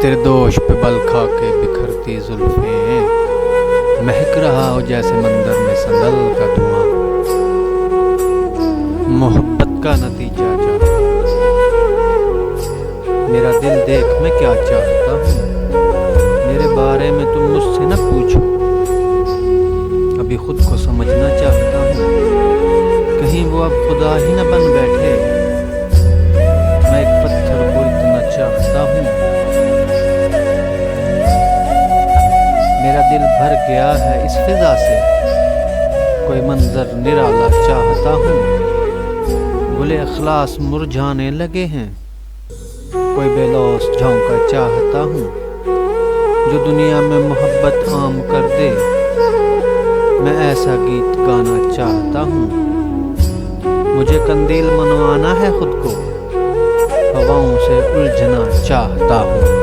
تیرے دوش پہ بل کھا کے بکھرتی زلفیں، مہک رہا ہو جیسے مندر میں سندل کا دھواں۔ محبت کا نتیجہ چاہتا میرا دل دیکھ میں کیا چاہتا ہوں، میرے بارے میں تم مجھ سے نہ پوچھو، ابھی خود کو سمجھنا چاہتا ہوں، کہیں وہ اب خدا ہی نہ بن بیٹھے، میں ایک پتھر کو اتنا چاہتا ہوں۔ میرا دل بھر گیا ہے اس فضا سے، کوئی منظر نرالا چاہتا ہوں، گلے اخلاص مرجھانے لگے ہیں، کوئی بے لوث جھونکا چاہتا ہوں، جو دنیا میں محبت عام کر دے، میں ایسا گیت گانا چاہتا ہوں۔ مجھے قندیل منوانا ہے خود کو، ہواؤں سے الجھنا چاہتا ہوں۔